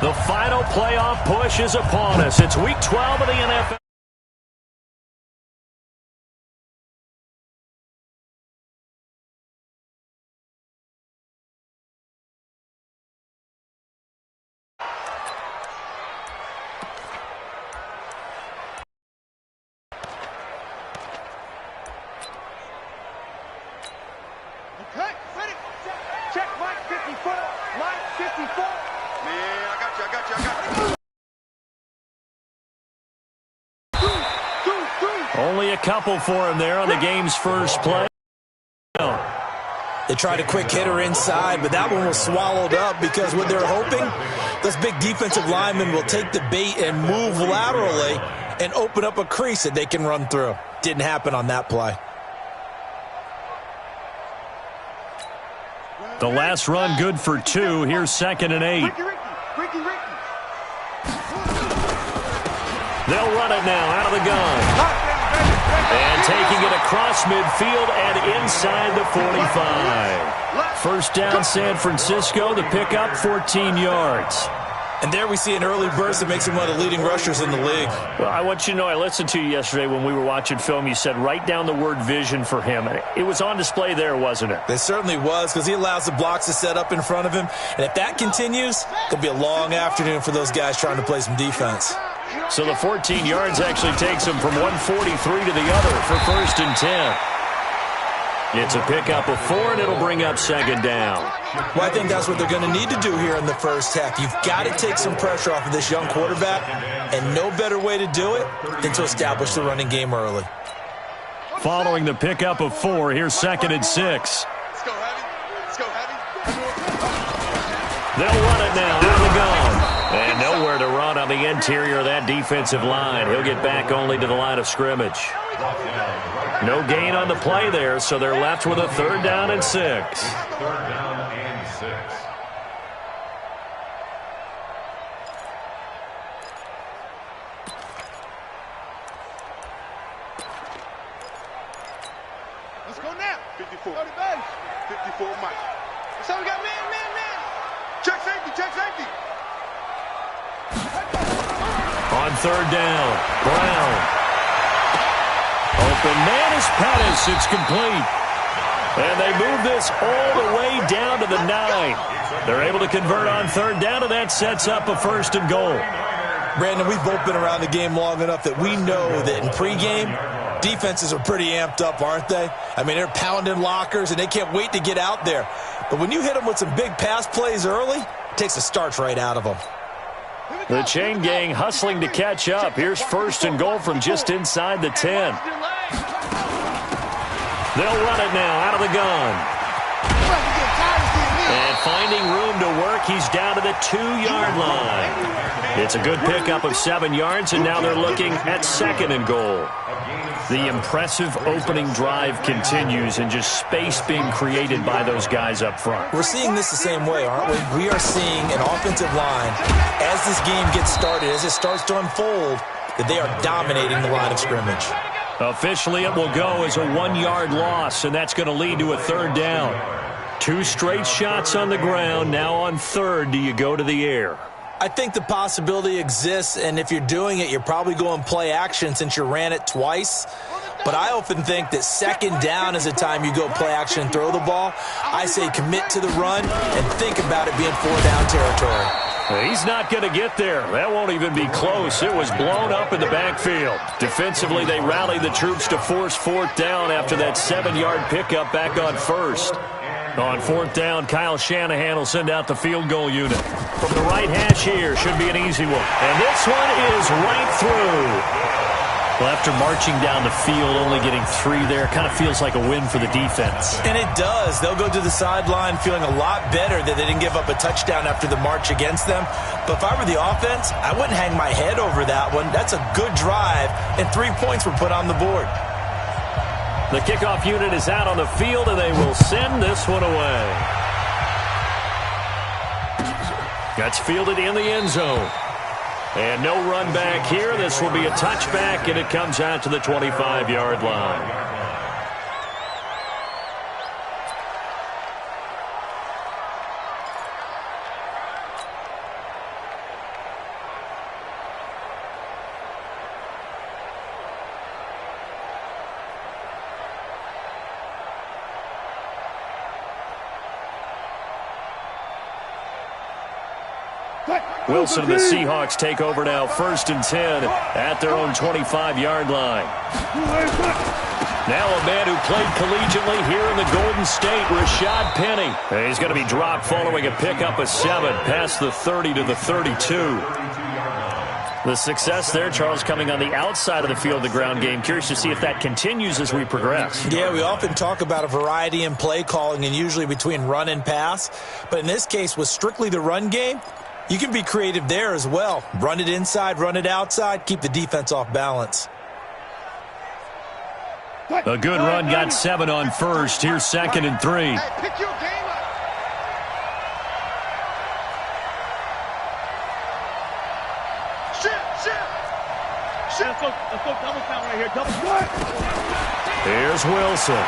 The final playoff push is upon us. It's Week 12 of the NFL. Okay, ready. Check Mike 54. Mike 54. Man, I got you. Only a couple for him there on the game's first play. They tried a quick hitter inside, but that one was swallowed up because what they're hoping, those big defensive linemen will take the bait and move laterally and open up a crease that they can run through. Didn't happen on that play. The last run good for 2. Here's 2nd and 8. They'll run it now out of the gun. And taking it across midfield and inside the 45. First down, San Francisco. The pickup, 14 yards. And there we see an early burst that makes him one of the leading rushers in the league. Well, I want you to know, I listened to you yesterday when we were watching film. You said write down the word vision for him. It was on display there, wasn't it? It certainly was, because he allows the blocks to set up in front of him. And if that continues, it'll be a long afternoon for those guys trying to play some defense. So the 14 yards actually takes him from 143 to the other for 1st and 10. It's a pickup of 4, and it'll bring up 2nd down. Well, I think that's what they're going to need to do here in the first half. You've got to take some pressure off of this young quarterback, and no better way to do it than to establish the running game early. Following the pickup of 4, here's 2nd and 6. Let's go, Heavy. Let's go, Heavy. They'll run it now out of the gun. And nowhere to run on the interior of that defensive line. He'll get back only to the line of scrimmage. No gain on the play there, so they're left with a 3rd down and 6. 3rd down and 6. Let's go now. 54. 54, Mike. So we got man. Check safety. On 3rd down, Brown. Open man is Pettis. It's complete. And they move this all the way down to the 9. They're able to convert on 3rd down, and that sets up a 1st and goal. Brandon, we've both been around the game long enough that we know that in pregame, defenses are pretty amped up, aren't they? I mean, they're pounding lockers, and they can't wait to get out there. But when you hit them with some big pass plays early, it takes the starch right out of them. The chain gang hustling to catch up. Here's 1st and goal from just inside the 10. They'll run it now out of the gun. And finding room to work, he's down to the 2-yard line. It's a good pickup of 7 yards, and now they're looking at 2nd and goal. The impressive opening drive continues, and just space being created by those guys up front. We're seeing this the same way, aren't we? We are seeing an offensive line, as this game gets started, as it starts to unfold, that they are dominating the line of scrimmage. Officially, it will go as a 1-yard loss, and that's going to lead to a 3rd down. 2 straight shots on the ground. Now on 3rd, do you go to the air? I think the possibility exists, and if you're doing it, you're probably going play action since you ran it twice. But I often think that 2nd down is the time you go play action and throw the ball. I say commit to the run and think about it being 4-down territory. He's not going to get there. That won't even be close. It was blown up in the backfield. Defensively, they rallied the troops to force 4th down after that 7-yard pickup back on 1st. On 4th down, Kyle Shanahan will send out the field goal unit. From the right hash here, should be an easy one. And this one is right through. Well, after marching down the field, only getting 3 there, kind of feels like a win for the defense. And it does. They'll go to the sideline feeling a lot better that they didn't give up a touchdown after the march against them. But if I were the offense, I wouldn't hang my head over that one. That's a good drive, and 3 points were put on the board. The kickoff unit is out on the field, and they will send this one away. That's fielded in the end zone. And no run back here. This will be a touchback, and it comes out to the 25-yard line. Wilson and the Seahawks take over now, 1st and 10 at their own 25-yard line. Now a man who played collegiately here in the Golden State, Rashad Penny. He's going to be dropped following a pickup of 7 past the 30 to the 32. The success there, Charles, coming on the outside of the field of the ground game. Curious to see if that continues as we progress. Yeah, we often talk about a variety in play calling and usually between run and pass. But in this case, with strictly the run game, you can be creative there as well. Run it inside, run it outside, keep the defense off balance. A good run got 7 on 1st. Here's 2nd and 3. Hey, pick your game up. Let's go double count right here. Double count. Here's Wilson.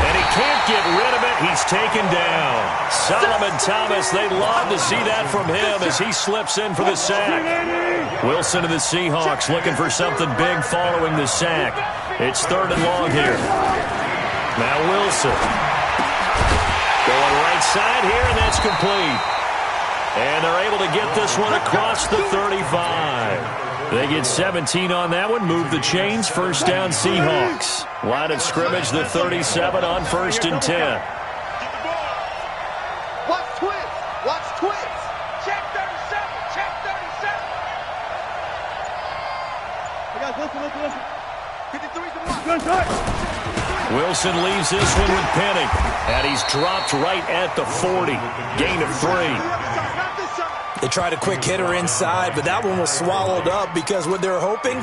And he can't get rid of it. He's taken down. Solomon Thomas, they love to see that from him as he slips in for the sack. Wilson and the Seahawks looking for something big following the sack. It's 3rd and long here. Now Wilson. Going right side here, and that's complete. And they're able to get this one across the 35. They get 17 on that one, move the chains, 1st down Seahawks. Line of scrimmage, the 37 on 1st and 10. Watch twins. Watch twins. Check 37. Check 37. Hey guys, listen. 53's the mark. Good touch. Wilson leaves this one with Penny. And he's dropped right at the 40. Gain of 3. They tried a quick hitter inside, but that one was swallowed up because what they're hoping,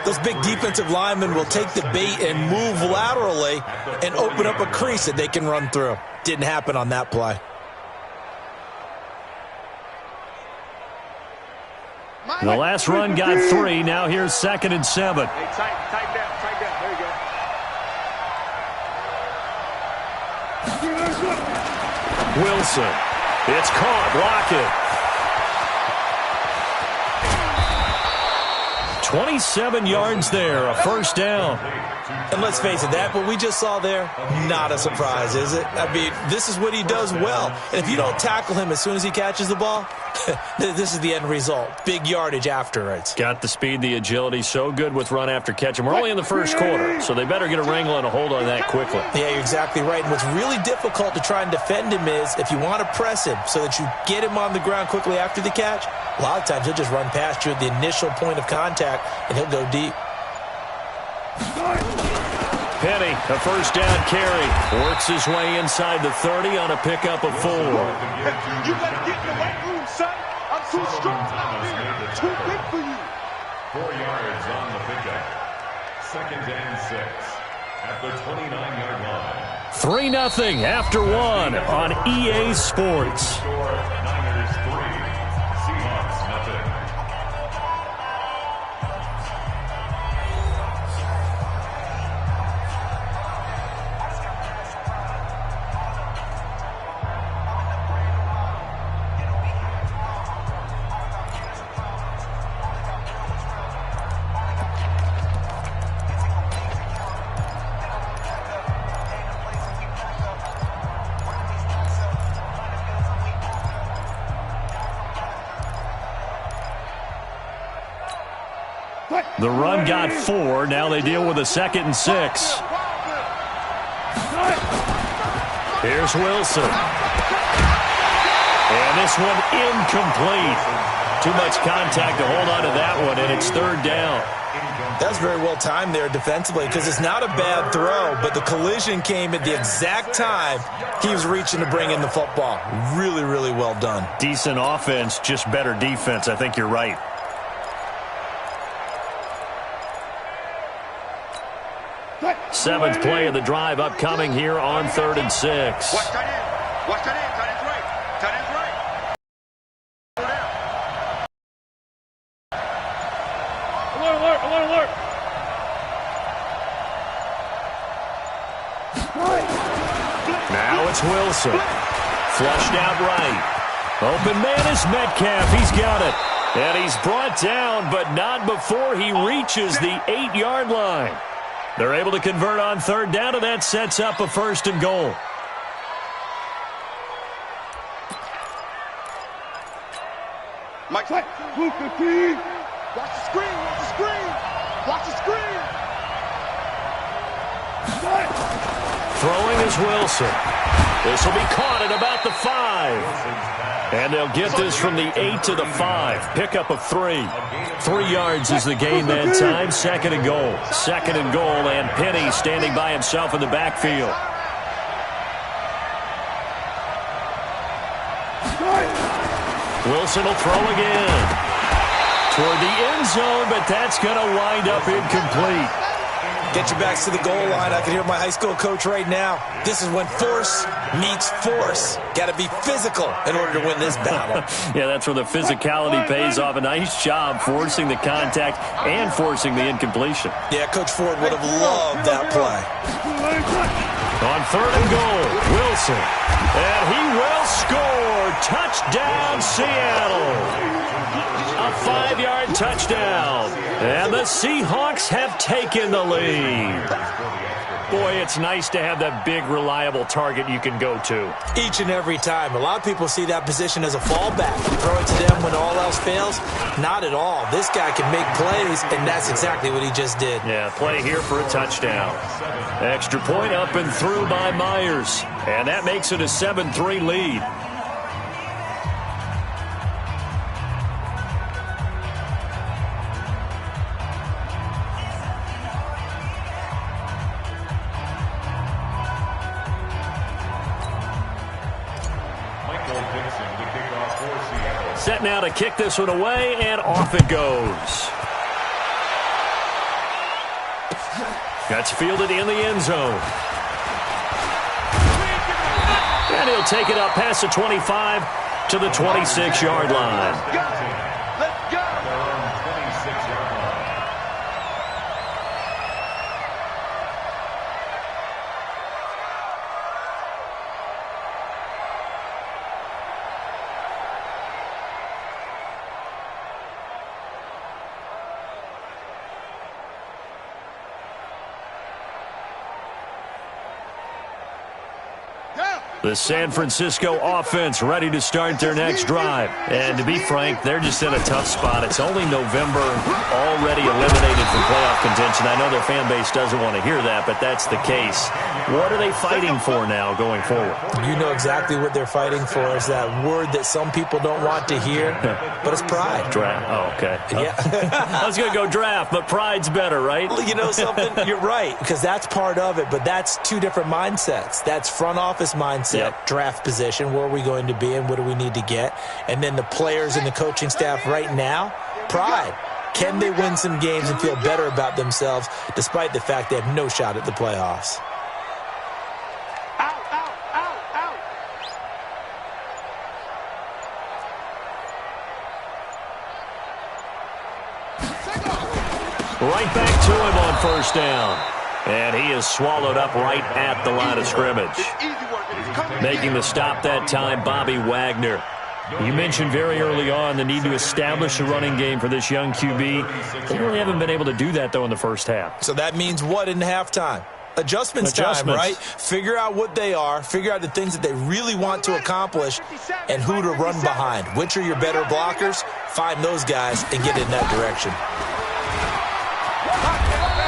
those big defensive linemen will take the bait and move laterally and open up a crease that they can run through. Didn't happen on that play. The last run got 3. Now here's 2nd and 7. Hey, tighten down. There you go. Wilson. It's caught. Block it. 27 yards there, a 1st down. And let's face it, that what we just saw there, not a surprise, is it? I mean, this is what he does well. And if you don't tackle him as soon as he catches the ball, this is the end result. Big yardage afterwards. Got the speed, the agility, so good with run after catch. And we're only in the 1st quarter, so they better get a wrangle and a hold on that quickly. Yeah, you're exactly right. And what's really difficult to try and defend him is if you want to press him so that you get him on the ground quickly after the catch, a lot of times he'll just run past you at the initial point of contact, and he'll go deep. Penny, a 1st down carry. Works his way inside the 30 on a pickup of 4. You better get in the right room, son. I'm too strong out here. Too big for you. 4 yards on the pickup. 2nd and 6 at the 29-yard line. 3-0 after 1 on EA Sports. Niners 3, Seahawks nothing. The run got 4. Now they deal with a 2nd and 6. Here's Wilson. And this one incomplete. Too much contact to hold on to that one, and it's 3rd down. That's very well timed there defensively because it's not a bad throw, but the collision came at the exact time he was reaching to bring in the football. Really, really well done. Decent offense, just better defense. I think you're right. Seventh play of the drive upcoming here on 3rd and 6. Watch tight end. Watch tight end. Tight end's right. Tight end's right. Alert, alert, alert, alert. Now it's Wilson. Flushed out right. Open man is Metcalf. He's got it. And he's brought down, but not before he reaches the 8-yard line. They're able to convert on 3rd down, and that sets up a 1st and goal. Mike, watch the screen, watch the screen, watch the screen. Throwing is Wilson. This will be caught at about the 5. And they'll get this from the 8 to the 5. Pickup of 3. 3 yards is the gain that time. 2nd and goal. 2nd and goal, and Penny standing by himself in the backfield. Wilson will throw again. Toward the end zone, but that's going to wind up incomplete. Get your backs to the goal line. I can hear my high school coach right now. This is when force meets force. Got to be physical in order to win this battle. Yeah, that's where the physicality pays off. A nice job forcing the contact and forcing the incompletion. Yeah, Coach Ford would have loved that play. On 3rd and goal, Wilson. And he will score. Touchdown, Seattle. A 5-yard touchdown. And the Seahawks have taken the lead. Boy, it's nice to have that big, reliable target you can go to. Each and every time. A lot of people see that position as a fallback. Throw it to them when all else fails. Not at all. This guy can make plays, and that's exactly what he just did. Yeah, play here for a touchdown. Extra point up and through by Myers. And that makes it a 7-3 lead. Set now to kick this one away, and off it goes. That's fielded in the end zone. And he'll take it up past the 25 to the 26-yard line. Let's go. The San Francisco offense ready to start their next drive. And to be frank, they're just in a tough spot. It's only November, already eliminated from playoff contention. I know their fan base doesn't want to hear that, but that's the case. What are they fighting for now going forward? You know exactly what they're fighting for. Is that word that some people don't want to hear, but it's pride. Draft. Oh, okay. Yeah. I was going to go draft, but pride's better, right? You know something? You're right, because that's part of it, but that's two different mindsets. That's front office mindset, draft position, where are we going to be and what do we need to get? And then the players and the coaching staff right now, pride. Can they win some games and feel better about themselves despite the fact they have no shot at the playoffs? Right back to him on 1st down. And he is swallowed up right at the line of scrimmage. Making the stop that time, Bobby Wagner. You mentioned very early on the need to establish a running game for this young QB. They really haven't been able to do that, though, in the first half. So that means what in halftime? Adjustments time, right? Figure out what they are, figure out the things that they really want to accomplish, and who to run behind. Which are your better blockers? Find those guys and get in that direction.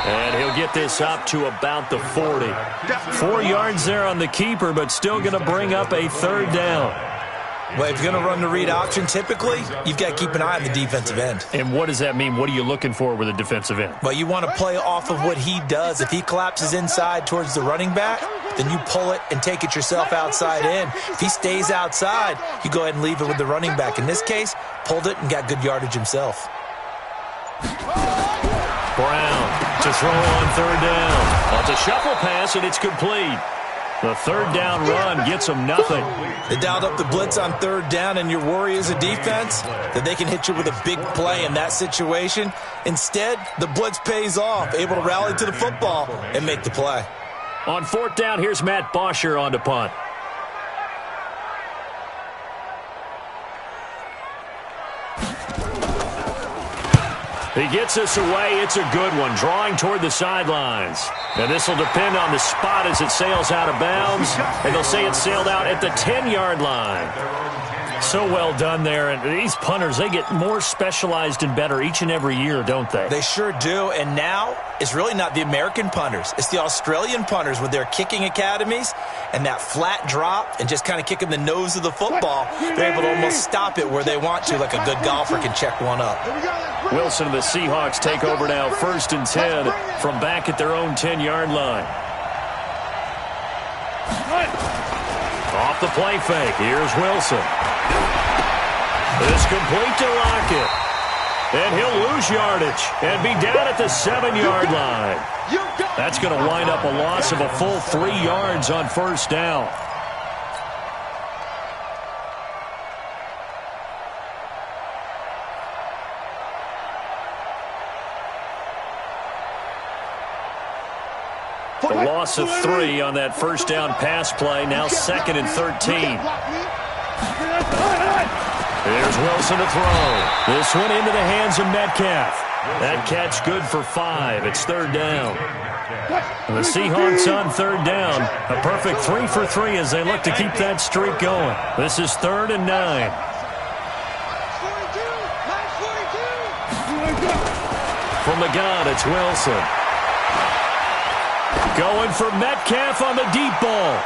And he'll get this up to about the 40. 4 yards there on the keeper, but still going to bring up a 3rd down. Well, if you're going to run the read option, typically, you've got to keep an eye on the defensive end. And what does that mean? What are you looking for with a defensive end? Well, you want to play off of what he does. If he collapses inside towards the running back, then you pull it and take it yourself outside in. If he stays outside, you go ahead and leave it with the running back. In this case, pulled it and got good yardage himself. Brown to throw on 3rd down. Well, it's a shuffle pass, and it's complete. The 3rd down run gets them nothing. They dialed up the blitz on 3rd down, and your worry as a defense that they can hit you with a big play in that situation. Instead, the blitz pays off, able to rally to the football and make the play. On 4th down, here's Matt Bosher on to punt. He gets this away. It's a good one, drawing toward the sidelines. And this will depend on the spot as it sails out of bounds. And they'll say it sailed out at the 10-yard line. So well done there. And these punters, they get more specialized and better each and every year, don't they? They sure do. And now it's really not the American punters. It's the Australian punters with their kicking academies and that flat drop and just kind of kicking the nose of the football. They're able to almost stop it where they want to, like a good golfer can check one up. Wilson and the Seahawks take over now, 1st and 10 from back at their own 10-yard line. Off the play fake. Here's Wilson. It's complete to Lockett. And he'll lose yardage and be down at the 7-yard line. That's going to wind up a loss of a full 3 yards on 1st down. A loss of 3 on that 1st down pass play. Now 2nd and 13. There's Wilson to throw. This one into the hands of Metcalf. That catch good for 5. It's 3rd down. And the Seahawks on 3rd down. A perfect 3 for 3 as they look to keep that streak going. This is 3rd and 9. From the gun, it's Wilson. Going for Metcalf on the deep ball.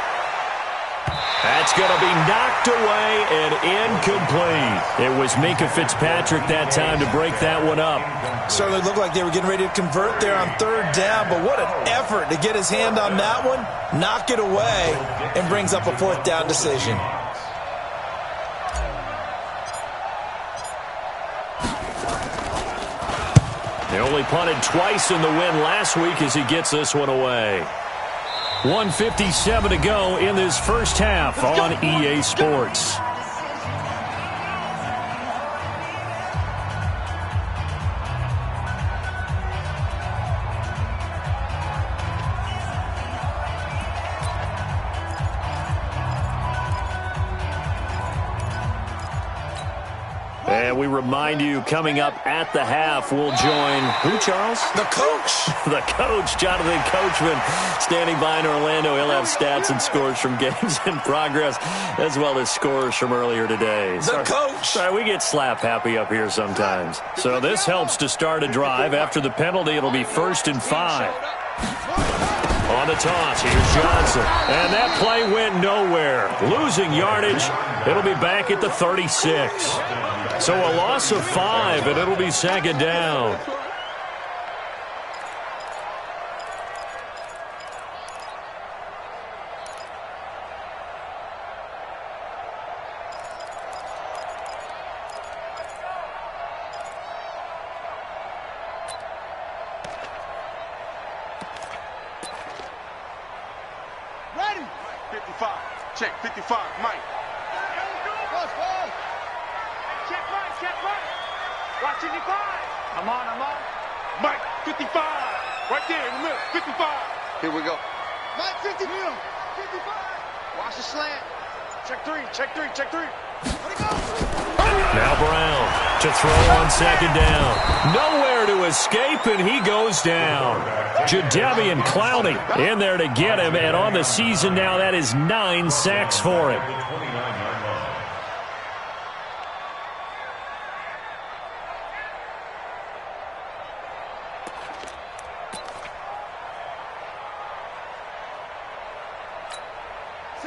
That's going to be knocked away and incomplete. It was Minkah Fitzpatrick that time to break that one up. Certainly looked like they were getting ready to convert there on 3rd down, but what an effort to get his hand on that one, knock it away, and brings up a 4th down decision. They only punted twice in the win last week as he gets this one away. 1:57 to go in this first half on EA Sports. And we remind you, coming up at the half, we'll join who, Charles? The coach. The coach, Jonathan Coachman, standing by in Orlando. He'll have stats and scores from games in progress, as well as scores from earlier today. The coach. Sorry, we get slap happy up here sometimes. So this helps to start a drive. After the penalty, it'll be 1st and 5. On the toss, here's Johnson. And that play went nowhere. Losing yardage. It'll be back at the 36. So a loss of 5, and it'll be 2nd down. Ready? 55. Check 55. Mike. Check Mike. Check Mike. Watch 55. I'm on. Mike, 55. Right there in the middle. 55. Here we go. Mike, 50. 55. Watch the slant. Check 3. Check 3. Check 3. Let it go. Now Brown to throw on 2nd down. Nowhere to escape, and he goes down. Jadeveon Clowney in there to get him, and on the season now, that is 9 sacks for him.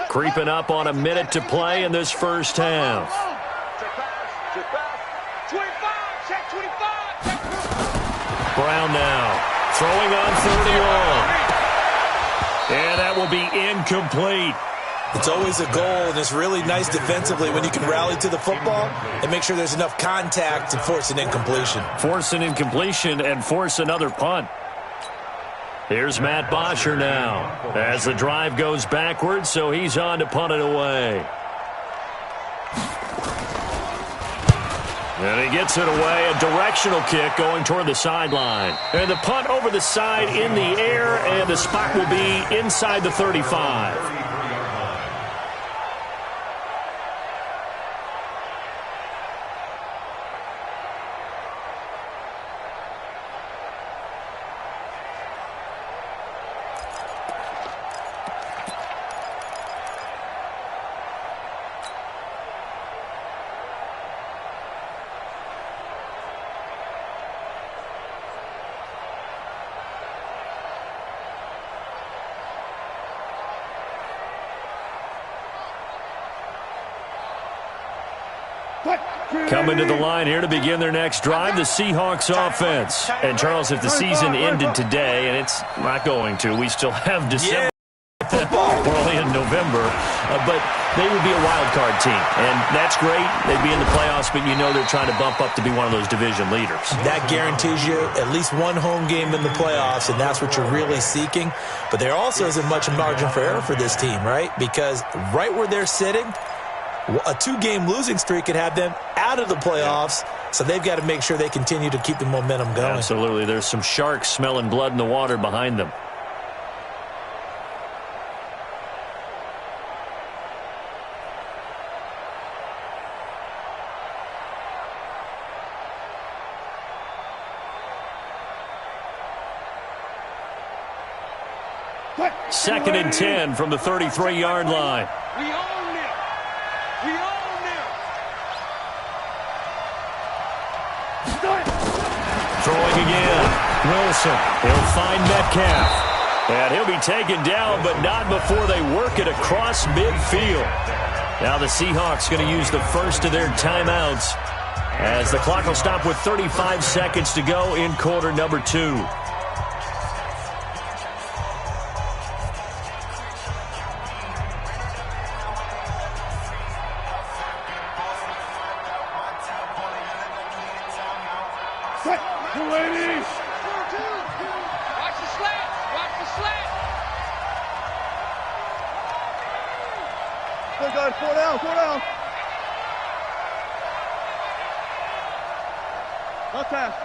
Creeping up on a minute to play in this first half. Check pass. 25. Check 25. Brown now throwing on 3rd and long. And that will be incomplete. It's always a goal, and it's really nice defensively when you can rally to the football and make sure there's enough contact to force an incompletion. Force an incompletion and force another punt. Here's Matt Bosher now as the drive goes backwards, so he's on to punt it away. And he gets it away, a directional kick going toward the sideline. And the punt over the side in the air, and the spot will be inside the 35. Coming to the line here to begin their next drive, the Seahawks offense. And, Charles, if the season ended today, and it's not going to, we still have December. We're only in November, but they would be a wild card team, and that's great. They'd be in the playoffs, but you know they're trying to bump up to be one of those division leaders. That guarantees you at least one home game in the playoffs, and that's what you're really seeking. But there also isn't much margin for error for this team, right? Because right where they're sitting, a 2-game losing streak could have them out of the playoffs, so they've got to make sure they continue to keep the momentum going. Absolutely. There's some sharks smelling blood in the water behind them. Second and 10 from the 33-yard line. We own it. We own it. Throwing again. Wilson. He'll find Metcalf. And he'll be taken down, but not before they work it across midfield. Now the Seahawks going to use the first of their timeouts as the clock will stop with 35 seconds to go in quarter number 2.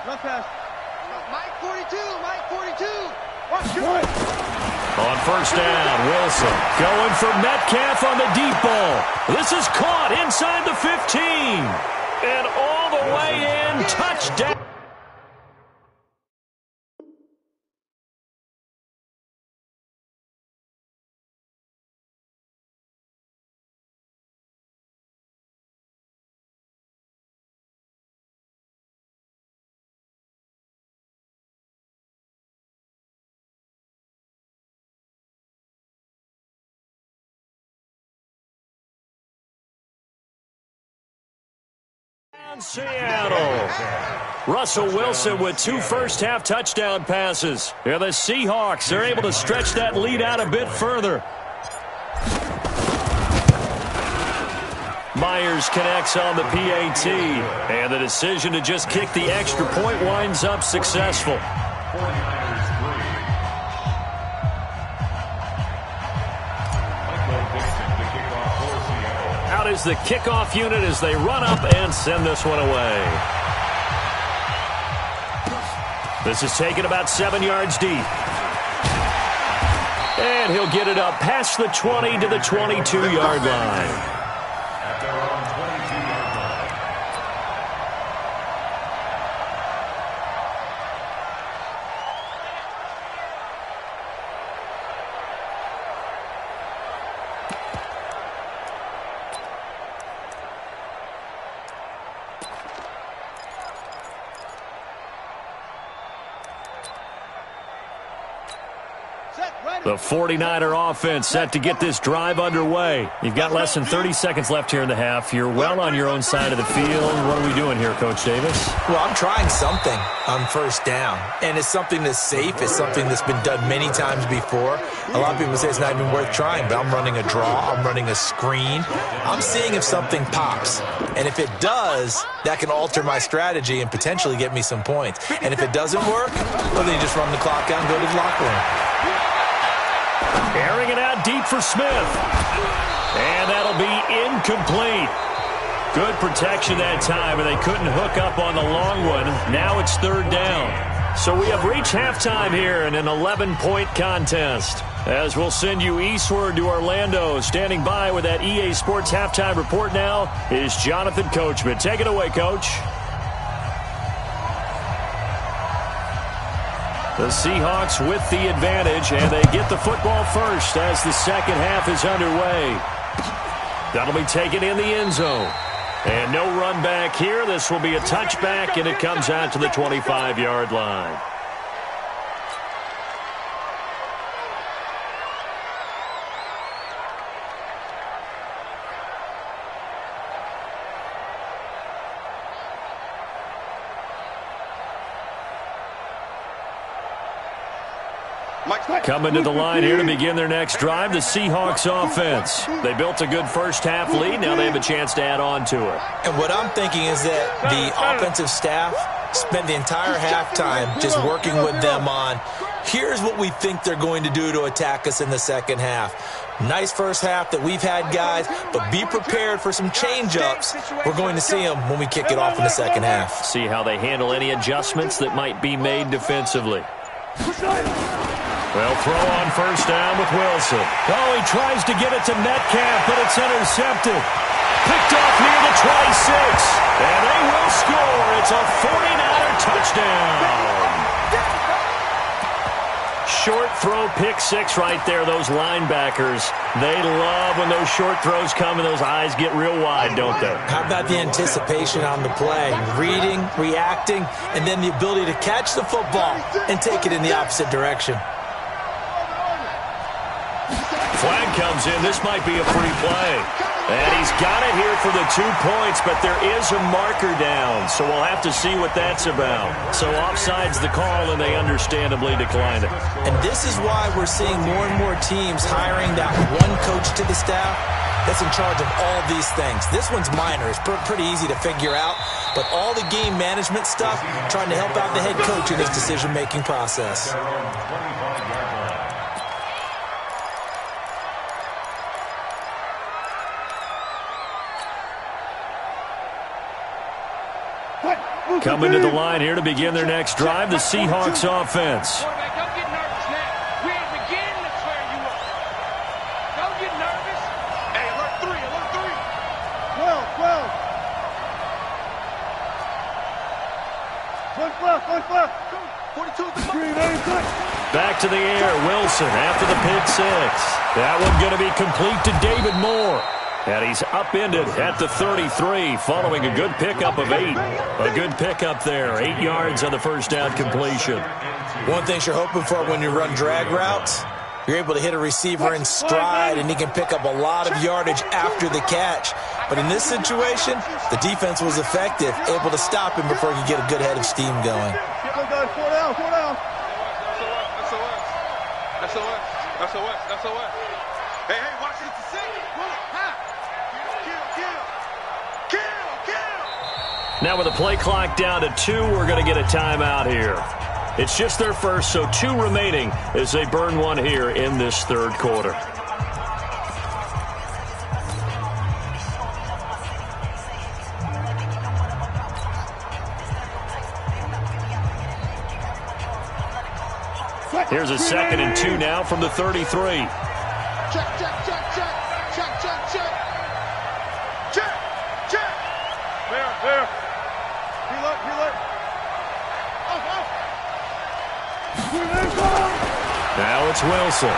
Left pass. Mike 42, Mike 42. On first down, Wilson going for Metcalf on the deep ball. This is caught inside the 15. And all the way in, touchdown. Seattle. Russell Wilson with 2 first-half touchdown passes. Yeah, the Seahawks are able to stretch that lead out a bit further. Myers connects on the PAT, and the decision to just kick the extra point winds up successful. Out is the kickoff unit as they run up and send this one away. This is taken about 7 yards deep. And he'll get it up past the 20 to the 22-yard line. The 49er offense set to get this drive underway. You've got less than 30 seconds left here in the half. You're well on your own side of the field. What are we doing here, Coach Davis? Well, I'm trying something on first down, and it's something that's safe. It's something that's been done many times before. A lot of people say it's not even worth trying, but I'm running a draw. I'm running a screen. I'm seeing if something pops, and if it does, that can alter my strategy and potentially get me some points. And if it doesn't work, well, then you just run the clock out and go to the locker room. Airing it out deep for Smith. And that'll be incomplete. Good protection that time, and they couldn't hook up on the long one. Now it's third down. So we have reached halftime here in an 11-point contest. As we'll send you eastward to Orlando. Standing by with that EA Sports halftime report now is Jonathan Coachman. Take it away, Coach. The Seahawks with the advantage, and they get the football first as the second half is underway. That'll be taken in the end zone. And no run back here. This will be a touchback, and it comes out to the 25-yard line. Coming to the line here to begin their next drive, the Seahawks offense. They built a good first-half lead. Now they have a chance to add on to it. And what I'm thinking is that the offensive staff spent the entire halftime just working with them on, here's what we think they're going to do to attack us in the second half. Nice first half that we've had, guys, but be prepared for some change-ups. We're going to see them when we kick it off in the second half. See how they handle any adjustments that might be made defensively. Well, throw on first down with Wilson. Oh, he tries to get it to Metcalf, but it's intercepted. Picked off near the 26. And they will score. It's a 49er touchdown. Short throw, pick six right there. Those linebackers, they love when those short throws come and those eyes get real wide, don't they? How about the anticipation on the play? Reading, reacting, and then the ability to catch the football and take it in the opposite direction. Flag comes in. This might be a free play. And he's got it here for the 2 points, but there is a marker down, so we'll have to see what that's about. So offside's the call, and they understandably decline it. And this is why we're seeing more and more teams hiring that one coach to the staff that's in charge of all these things. This one's minor. It's pretty easy to figure out, but all the game management stuff, trying to help out the head coach in his decision-making process. Coming to the line here to begin their next drive, the Seahawks offense. Quarterback, don't get nervous now. We're at the beginning of where you are. Don't get nervous. Hey, alert 3, alert 3. 12. 42. Back to the air, Wilson after the pick six. That one going to be complete to David Moore. And he's upended at the 33 following a good pickup of 8. A good pickup there, 8 yards on the first down completion. One thing you're hoping for when you run drag routes, you're able to hit a receiver in stride and he can pick up a lot of yardage after the catch. But in this situation, the defense was effective, able to stop him before he could get a good head of steam going. That's Hey, watch it. It's a second. Now with the play clock down to 2, we're going to get a timeout here. It's just their first, so 2 remaining as they burn one here in this third quarter. Here's a 2nd and 2 now from the 33. There. Now it's Wilson.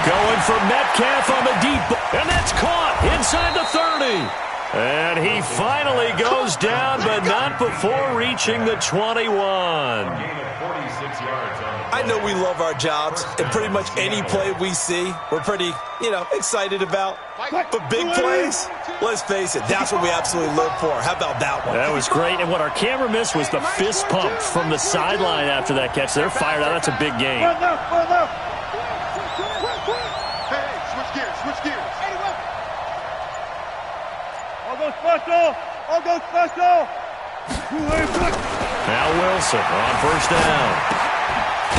Going for Metcalf on the deep ball. And that's caught inside the 30. And he finally goes down, but not before reaching the 21. I know we love our jobs, and pretty much any play we see, we're pretty, excited about. But big plays, let's face it, that's what we absolutely live for. How about that one? That was great, and what our camera missed was the fist pump from the sideline after that catch. They're fired out. That's a big game. Hey, switch gears. I'll go special. Now Wilson on first down.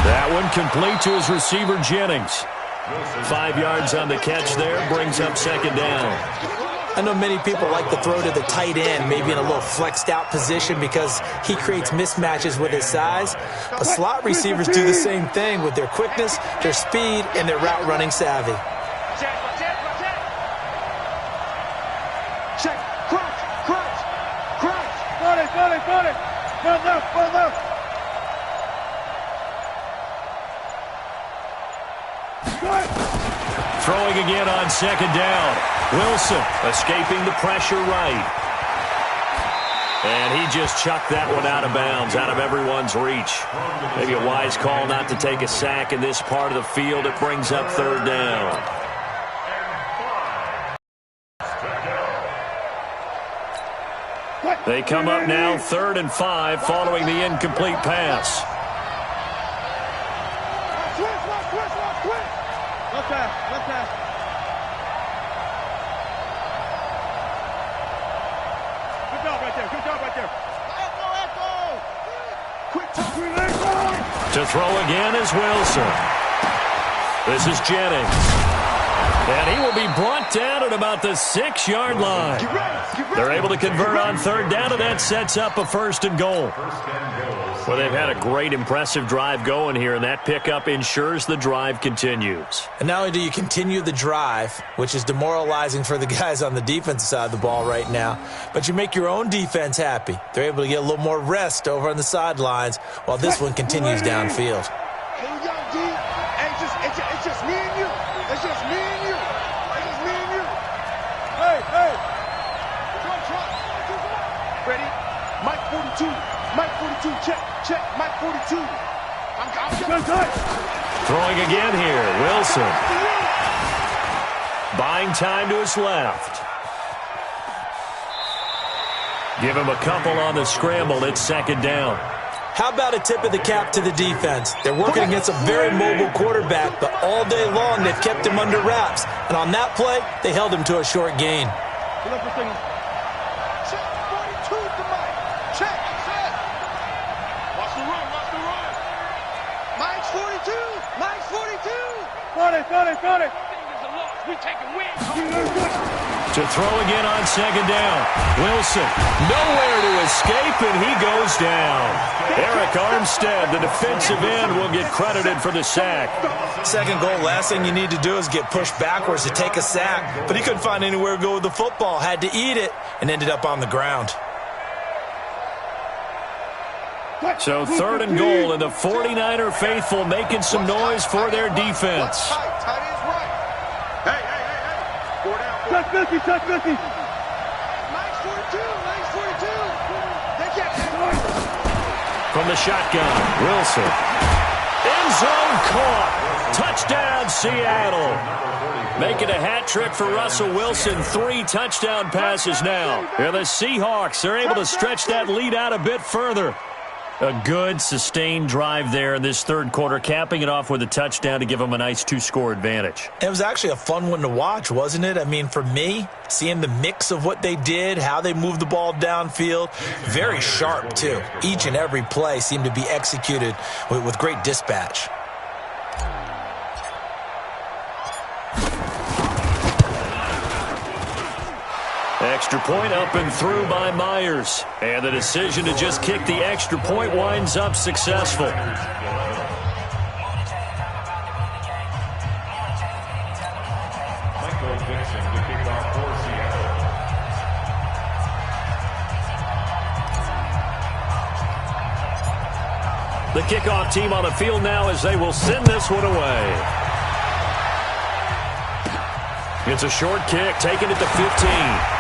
That one complete to his receiver, Jennings. 5 yards on the catch there, brings up second down. I know many people like to throw to the tight end, maybe in a little flexed out position because he creates mismatches with his size. But slot receivers do the same thing with their quickness, their speed, and their route running savvy. Check. Crunch. Got it. Run left. Throwing again on second down. Wilson escaping the pressure right. And he just chucked that one out of bounds, out of everyone's reach. Maybe a wise call not to take a sack in this part of the field. It brings up third down. They come up now 3rd and 5 following the incomplete pass. To throw again is Wilson. This is Jennings. And he will be brought down at about the 6-yard line. They're able to convert on third down, and that sets up a 1st and goal. Well, they've had a great, impressive drive going here, and that pickup ensures the drive continues. And not only do you continue the drive, which is demoralizing for the guys on the defensive side of the ball right now, but you make your own defense happy. They're able to get a little more rest over on the sidelines while this one continues downfield. Here we go, D. Hey, it's just me and you. It's just me and you. It's just me and you. Hey. Ready? Mike 42. Mike 42. Check. Mike 42. I'm good. Throwing again here. Wilson. Buying time to his left. Give him a couple on the scramble. It's 2nd down. How about a tip of the cap to the defense? They're working against a very mobile quarterback, but all day long they've kept him under wraps. And on that play, they held him to a short gain. Check 42 to Mike. Check. Watch the run. Mike's 42. Mike's 42. Got it. We taking wins. To throw again on 2nd down. Wilson, nowhere to escape, and he goes down. Eric Armstead, the defensive end, will get credited for the sack. 2nd goal, last thing you need to do is get pushed backwards to take a sack. But he couldn't find anywhere to go with the football, had to eat it, and ended up on the ground. So 3rd and goal, and the 49er faithful making some noise for their defense. Touch Missy. Mike's 42. They can't. From the shotgun, Wilson. End zone caught. Touchdown, Seattle. Making a hat trick for Russell Wilson. 3 touchdown passes now. And the Seahawks are able to stretch that lead out a bit further. A good, sustained drive there in this 3rd quarter, capping it off with a touchdown to give them a nice 2-score advantage. It was actually a fun one to watch, wasn't it? I mean, for me, seeing the mix of what they did, how they moved the ball downfield, very sharp, too. Each and every play seemed to be executed with great dispatch. Extra point up and through by Myers. And the decision to just kick the extra point winds up successful. The kickoff team on the field now as they will send this one away. It's a short kick, taken at the 15.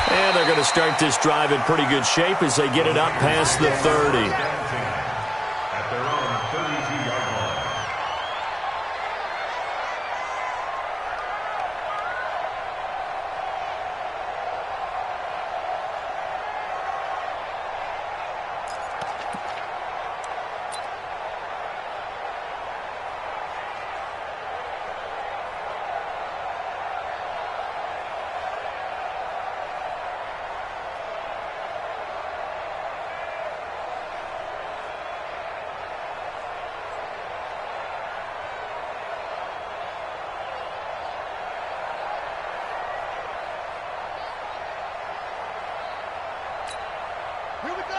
And they're going to start this drive in pretty good shape as they get it up past the 30. At their own 32-yard line.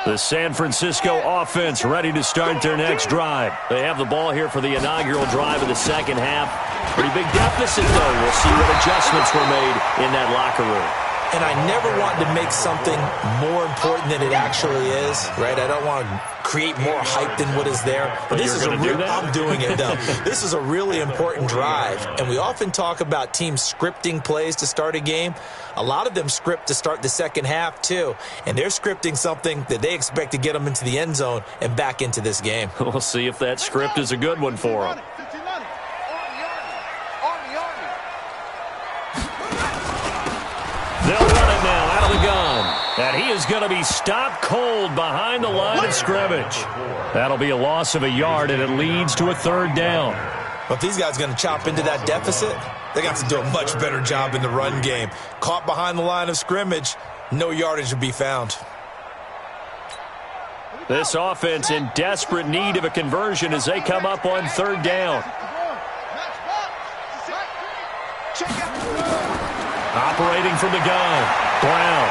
The San Francisco offense ready to start their next drive. They have the ball here for the inaugural drive of the 2nd half. Pretty big deficit, though. We'll see what adjustments were made in that locker room. And I never want to make something more important than it actually is, right? I don't want to create more hype than what is there. But this is I'm doing it, though. This is a really important drive. And we often talk about teams scripting plays to start a game. A lot of them script to start the 2nd half, too. And they're scripting something that they expect to get them into the end zone and back into this game. We'll see if that script is a good one for them. They'll run it now out of the gun. And he is going to be stopped cold behind the line of scrimmage. That'll be a loss of a yard, and it leads to a 3rd down. But if these guys are going to chop into that deficit, they got to do a much better job in the run game. Caught behind the line of scrimmage, no yardage to be found. This offense in desperate need of a conversion as they come up on third down. Operating from the gun, Brown.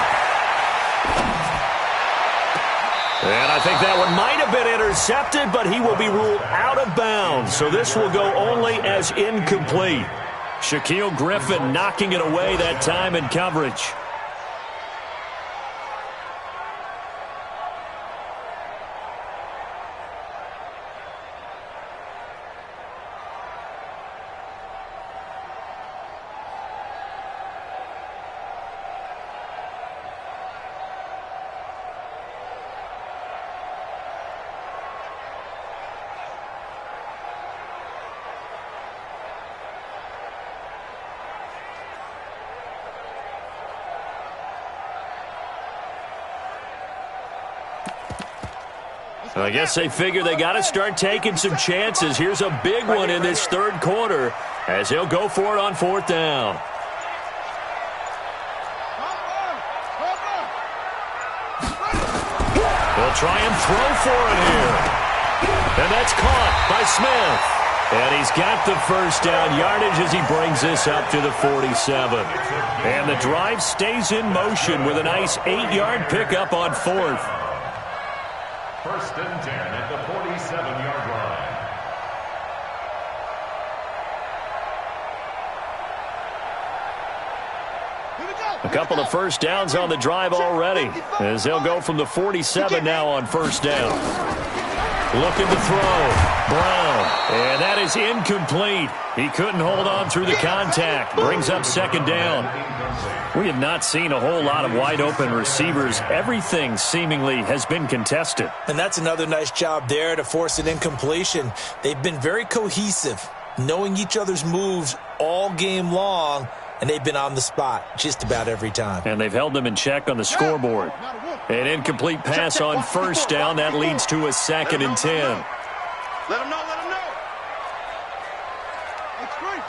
And I think that one might have been intercepted, but he will be ruled out of bounds. So this will go only as incomplete. Shaquille Griffin knocking it away that time in coverage. I guess they figure they got to start taking some chances. Here's a big one in this third quarter as he'll go for it on fourth down. They'll try and throw for it here. And that's caught by Smith. And he's got the first down yardage as he brings this up to the 47. And the drive stays in motion with a nice 8-yard pickup on fourth. First and 10 at the 47-yard line. A couple of first downs on the drive already as they'll go from the 47 now on first down. Looking to throw. Brown. And that is incomplete. He couldn't hold on through the contact. Brings up second down. We have not seen a whole lot of wide-open receivers. Everything seemingly has been contested. And that's another nice job there to force an incompletion. They've been very cohesive, knowing each other's moves all game long, and they've been on the spot just about every time. And they've held them in check on the scoreboard. An incomplete pass on first down. That leads to a second and 10. Let him know, let him know. It's great.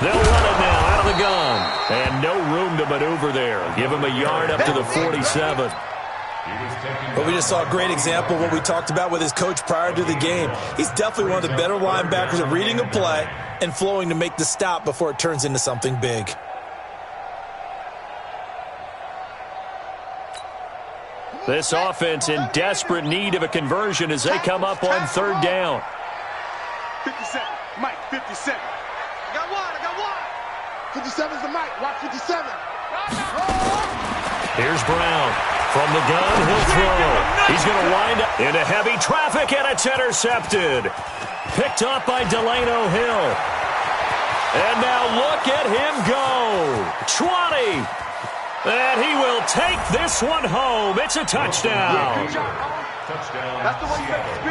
They'll run it now out of the gun. And no room to maneuver there. Give him a yard up to the 47. But we just saw a great example of what we talked about with his coach prior to the game. He's definitely one of the better linebackers at reading a play and flowing to make the stop before it turns into something big. This offense in desperate need of a conversion as they come up on third down. 57, Mike, 57. I got one. 57's the Mike, watch 57. Here's Brown. From the gun, he'll throw. He's going to wind up into heavy traffic, and it's intercepted. Picked up by Delano Hill. And now look at him go. 20. And he will take this one home. It's a touchdown.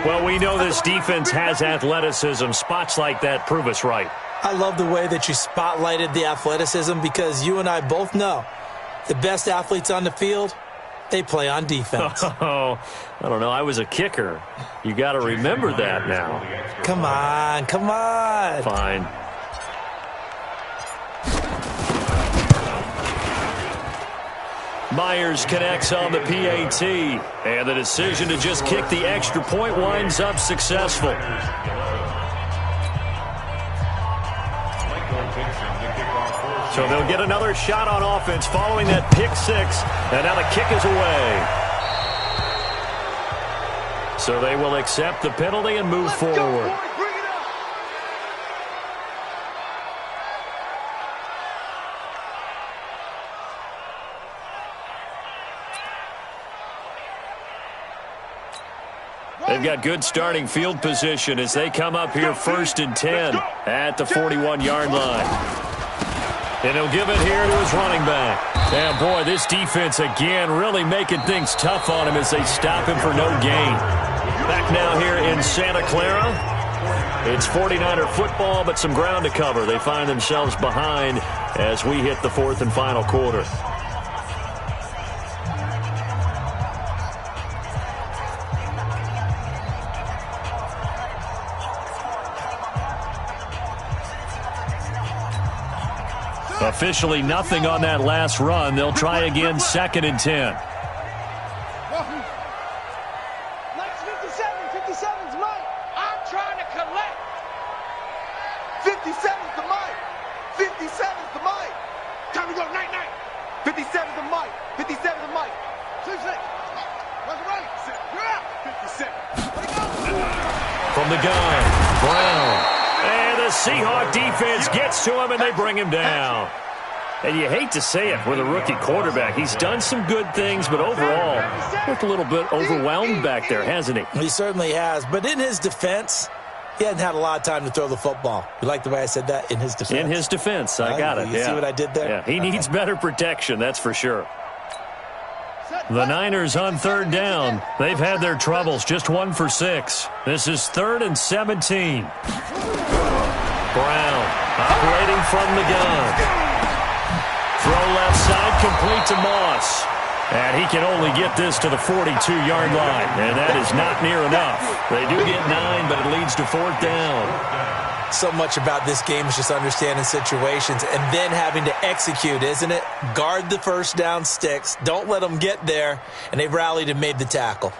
Well, we know this defense has athleticism. Spots like that prove us right. I love the way that you spotlighted the athleticism because you and I both know the best athletes on the field, they play on defense. Oh, I don't know. I was a kicker. You got to remember that now. Come on. Fine. Myers connects on the PAT, and the decision to just kick the extra point winds up successful. So they'll get another shot on offense following that pick six, and now the kick is away. So they will accept the penalty and move forward. They've got good starting field position as they come up here first and 10 at the 41-yard line. And he'll give it here to his running back. And, boy, this defense, again, really making things tough on him as they stop him for no gain. Back now here in Santa Clara. It's 49er football, but some ground to cover. They find themselves behind as we hit the fourth and final quarter. Officially nothing on that last run. They'll try again, 2nd and 10. Next 57. 57's mine. I'm trying to collect. 57's the mine. 57's the mine. Time to go, night. 57's the mine. 57's the mine. 6. What's right? You're out. 57. From the gun, Brown. And the Seahawk defense gets to him, and they bring him down. And you hate to say it with a rookie quarterback. He's done some good things, but overall, looked a little bit overwhelmed back there, hasn't he? He certainly has. But in his defense, he hadn't had a lot of time to throw the football. You like the way I said that? In his defense? In his defense. I got it. You see what I did there? Yeah, he needs better protection, that's for sure. The Niners on 3rd down. They've had their troubles, just 1 for 6. This is 3rd and 17. Brown operating from the gun. Throw left side, complete to Moss. And he can only get this to the 42-yard line, and that is not near enough. They do get 9, but it leads to 4th down. So much about this game is just understanding situations and then having to execute, isn't it? Guard the first down sticks. Don't let them get there. And they've rallied and made the tackle.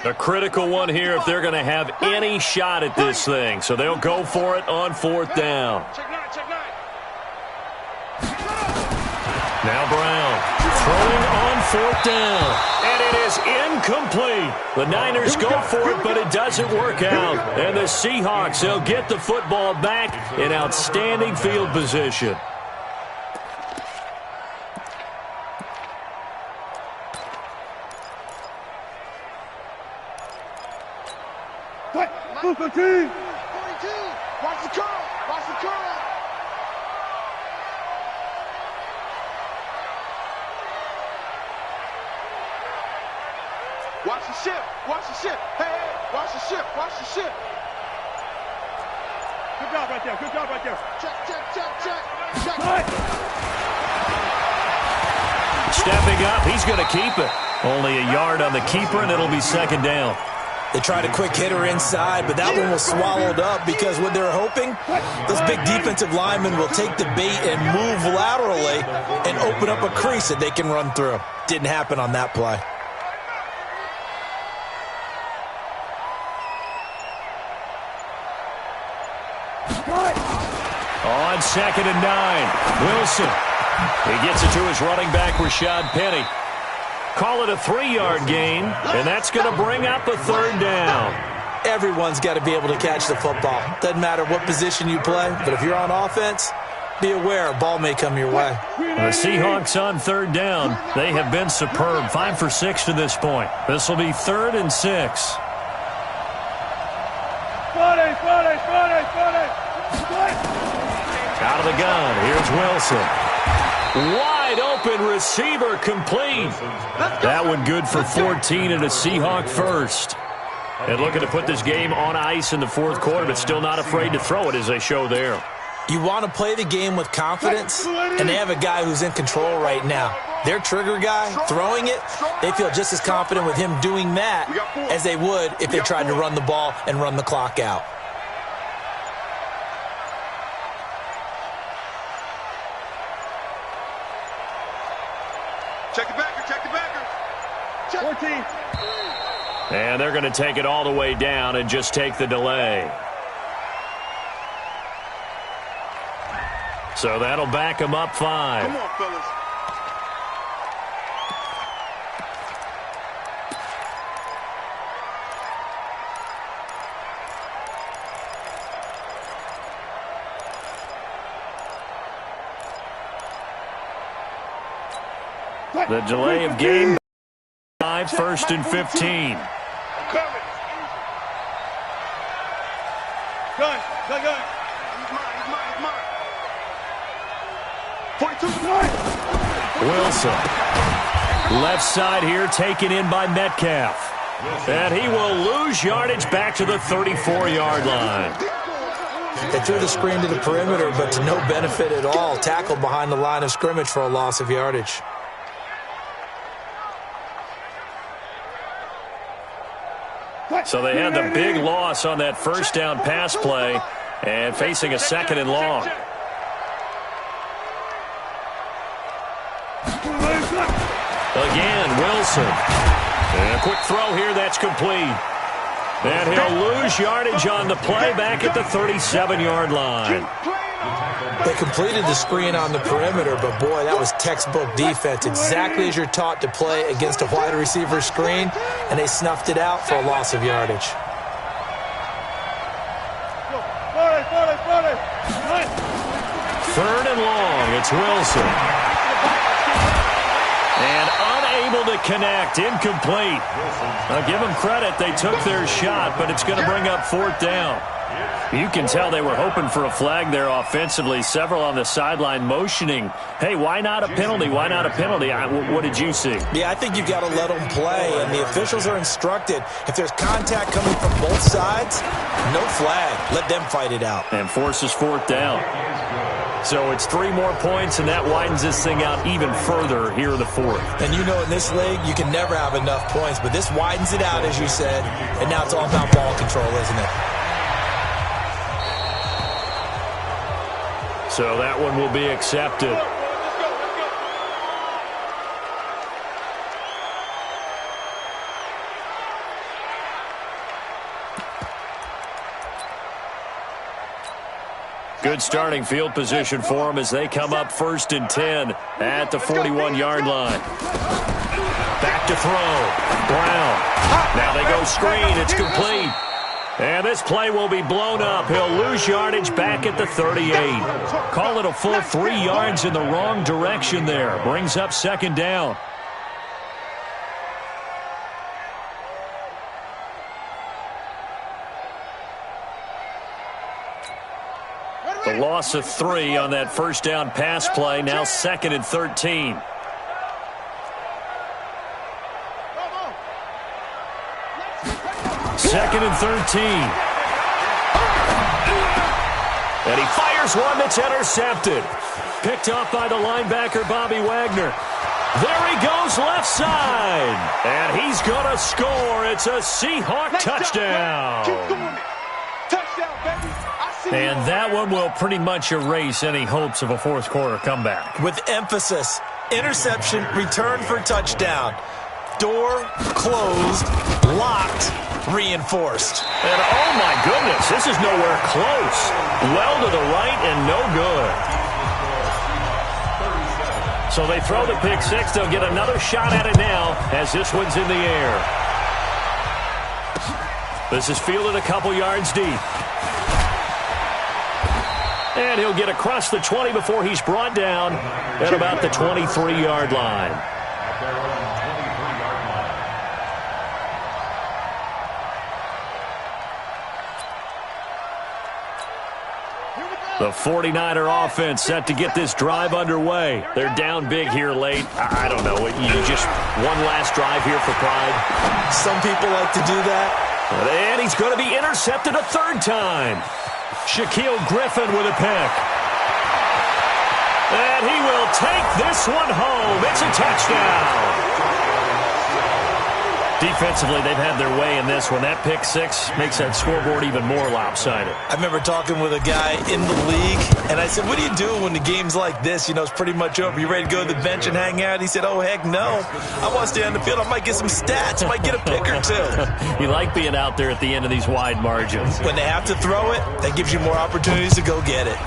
A critical one here if they're going to have any shot at this thing. So they'll go for it on 4th down. Check 9. Now Brown throwing on 4th down. And it is incomplete. The Niners go for it, but it doesn't work out. And the Seahawks, they'll get the football back in outstanding field position. What? 42. Watch the curl. Watch the ship. Hey, watch the ship. Good job right there. Check. Stepping up, he's going to keep it. Only a yard on the keeper, and it'll be 2nd down. They tried a quick hitter inside, but that one was swallowed up because what they're hoping, those big defensive linemen will take the bait and move laterally and open up a crease that they can run through. Didn't happen on that play. On 2nd and 9, Wilson. He gets it to his running back, Rashad Penny. Call it a 3-yard gain, and that's going to bring up a 3rd down. Everyone's got to be able to catch the football. Doesn't matter what position you play, but if you're on offense, be aware a ball may come your way. The Seahawks on 3rd down. They have been superb, 5 for 6 to this point. This will be 3rd and 6. Out of the gun, here's Wilson. Wide open receiver, complete. That one good for 14 and a Seahawk first. And looking to put this game on ice in the 4th quarter, but still not afraid to throw it as they show there. You want to play the game with confidence, and they have a guy who's in control right now. Their trigger guy, throwing it, they feel just as confident with him doing that as they would if they tried to run the ball and run the clock out. Check the backer. Check 14. And they're going to take it all the way down and just take the delay. So that'll back them up 5. Come on, fellas. The delay of game 5, 1st and 15. Gun. He's mine. 42. Wilson. Left side here taken in by Metcalf. And he will lose yardage back to the 34-yard line. They threw the screen to the perimeter, but to no benefit at all. Tackled behind the line of scrimmage for a loss of yardage. So they had the big loss on that first down pass play and facing a 2nd and long. Again, Wilson. And a quick throw here, that's complete. And he'll lose yardage on the play back at the 37-yard line. They completed the screen on the perimeter, but boy, that was textbook defense. Exactly as you're taught to play against a wide receiver screen, and they snuffed it out for a loss of yardage. Third and long, it's Wilson. And unable to connect, incomplete. Now give them credit, they took their shot, but it's going to bring up 4th down. You can tell they were hoping for a flag there offensively. Several on the sideline motioning, hey, why not a penalty? Why not a penalty? What did you see? Yeah, I think you've got to let them play, and the officials are instructed. If there's contact coming from both sides, no flag. Let them fight it out. And forces 4th down. So it's 3 more points, and that widens this thing out even further here in the 4th. And you know in this league, you can never have enough points, but this widens it out, as you said, and now it's all about ball control, isn't it? So that one will be accepted. Good starting field position for them as they come up 1st and 10 at the 41-yard line. Back to throw. Brown. Now they go screen. It's complete. And this play will be blown up. He'll lose yardage back at the 38. Call it a full 3 yards in the wrong direction there. Brings up 2nd down. The loss of 3 on that first down pass play. Now 2nd and 13. Second and 13. And he fires one that's intercepted. Picked off by the linebacker, Bobby Wagner. There he goes left side. And he's going to score. It's a Seahawk touchdown. Touchdown, baby. And that one will pretty much erase any hopes of a 4th quarter comeback. With emphasis, interception, return for touchdown. Door closed, locked, reinforced. And oh my goodness, this is nowhere close. Well to the right and no good. So they throw the pick 6. They'll get another shot at it now as this one's in the air. This is fielded a couple yards deep. And he'll get across the 20 before he's brought down at about the 23-yard line. The 49er offense set to get this drive underway. They're down big here late. I don't know. You just one last drive here for pride. Some people like to do that. And he's going to be intercepted a 3rd time. Shaquille Griffin with a pick. And he will take this one home. It's a touchdown. Defensively, they've had their way in this one. That pick 6 makes that scoreboard even more lopsided. I remember talking with a guy in the league, and I said, what do you do when the game's like this? You know, it's pretty much over. You ready to go to the bench and hang out? He said, oh, heck no. I want to stay on the field. I might get some stats. I might get a pick or 2. You like being out there at the end of these wide margins. When they have to throw it, that gives you more opportunities to go get it.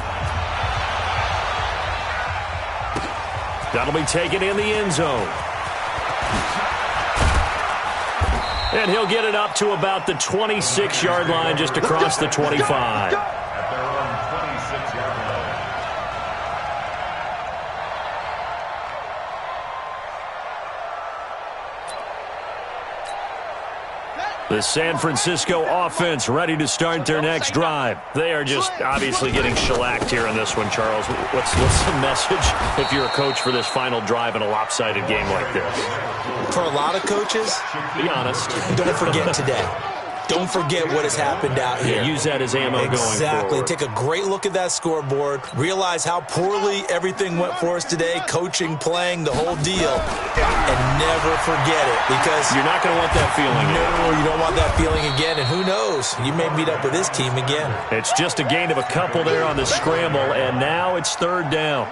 That'll be taken in the end zone. And he'll get it up to about the 26-yard line, just across the 25. At their own 26-yard line. The San Francisco offense ready to start their next drive. They are just obviously getting shellacked here in this one, Charles. What's the message if you're a coach for this final drive in a lopsided game like this? For a lot of coaches, Be honest. don't forget today. don't forget what has happened out here. Yeah, use that as ammo going forward. Exactly. Take a great look at that scoreboard. Realize how poorly everything went for us today, coaching, playing, the whole deal. And never forget it, because you're not going to want that feeling again. No, you don't want that feeling again, and who knows? You may meet up with this team again. It's just a gain of a couple there on the scramble, and now it's third down.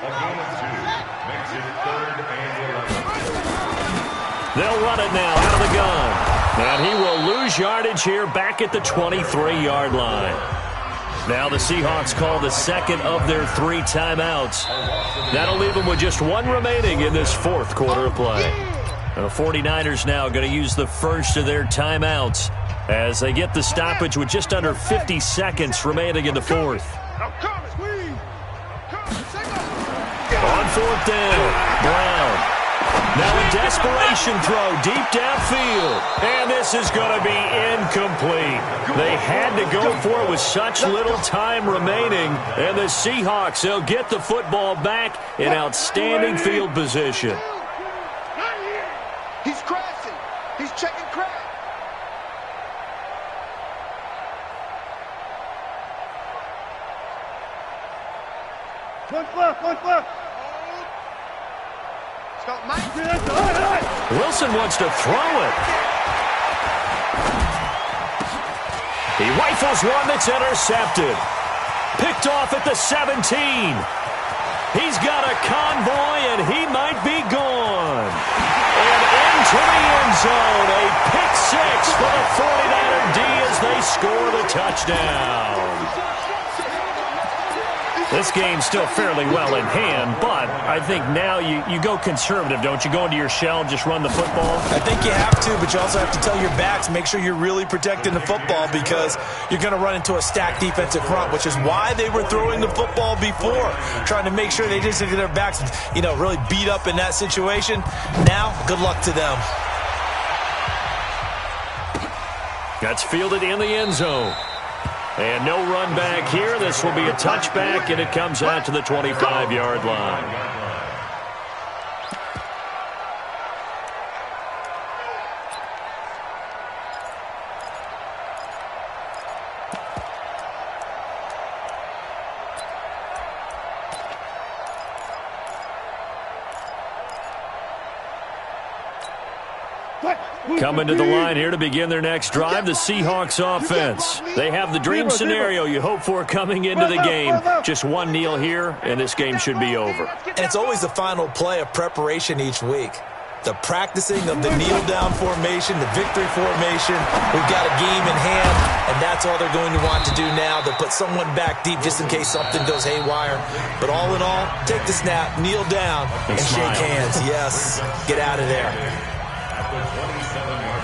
They'll run it now out of the gun. And he will lose yardage here back at the 23-yard line. Now the Seahawks call the second of their 3 timeouts. That'll leave them with just 1 remaining in this fourth quarter of play. The 49ers now going to use the first of their timeouts as they get the stoppage with just under 50 seconds remaining in the fourth. On fourth down, Brown. Now a desperation throw deep downfield. And this is going to be incomplete. They had to go for it with such little time remaining. And the Seahawks, they'll get the football back in outstanding field position. He's crashing. He's checking crack. One left. Wilson wants to throw it. He rifles one that's intercepted. Picked off at the 17. He's got a convoy, and he might be gone. And into the end zone, a pick 6 for the 49er D as they score the touchdown. This game's still fairly well in hand, but I think now you go conservative, don't you? Go into your shell and just run the football? I think you have to, but you also have to tell your backs, make sure you're really protecting the football, because you're going to run into a stacked defensive front, which is why they were throwing the football before, trying to make sure they just get their backs, really beat up in that situation. Now, good luck to them. That's fielded in the end zone. And no run back here. This will be a touchback, and it comes out to the 25-yard line. Coming to the line here to begin their next drive, the Seahawks offense. They have the dream scenario you hope for coming into the game. Just one kneel here, and this game should be over. And it's always the final play of preparation each week. The practicing of the kneel-down formation, the victory formation. We've got a game in hand, and that's all they're going to want to do now. They'll put someone back deep just in case something goes haywire. But all in all, take the snap, kneel down, and shake hands. Yes, get out of there. At the 27-yard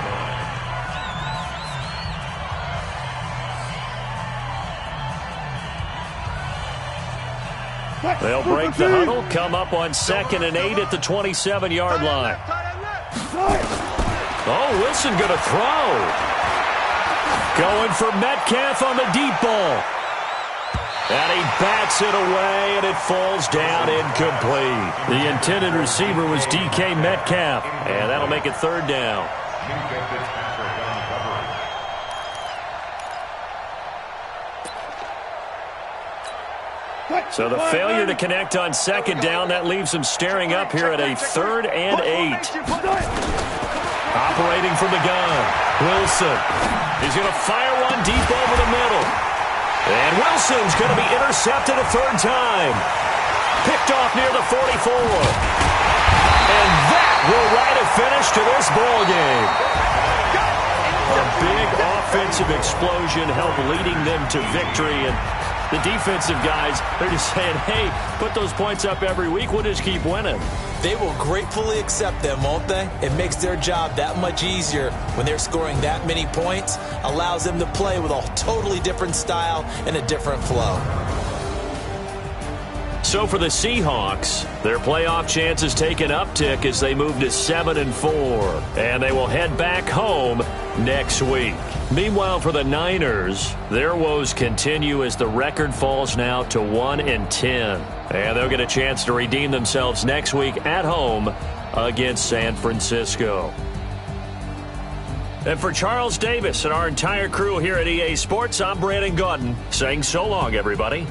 line. They'll break the huddle, come up on 2nd and 8 at the 27-yard line. Oh, Wilson going to throw. Going for Metcalf on the deep ball. And he bats it away, and it falls down incomplete. The intended receiver was DK Metcalf, and that'll make it third down. So the failure to connect on 2nd down, that leaves him staring up here at a 3rd and 8. Operating from the gun, Wilson. He's going to fire one deep over the middle. And Wilson's going to be intercepted a 3rd time. Picked off near the 44. And that will write a finish to this ball game. A big offensive explosion helped leading them to victory. And the defensive guys, they're just saying, hey, put those points up every week. We'll just keep winning. They will gratefully accept them, won't they? It makes their job that much easier when they're scoring that many points. Allows them to play with a totally different style and a different flow. So for the Seahawks, their playoff chances take an uptick as they move to 7-4. And they will head back home next week. Meanwhile, for the Niners, their woes continue as the record falls now to 1-10. And they'll get a chance to redeem themselves next week at home against San Francisco. And for Charles Davis and our entire crew here at EA Sports, I'm Brandon Gaudin saying so long, everybody.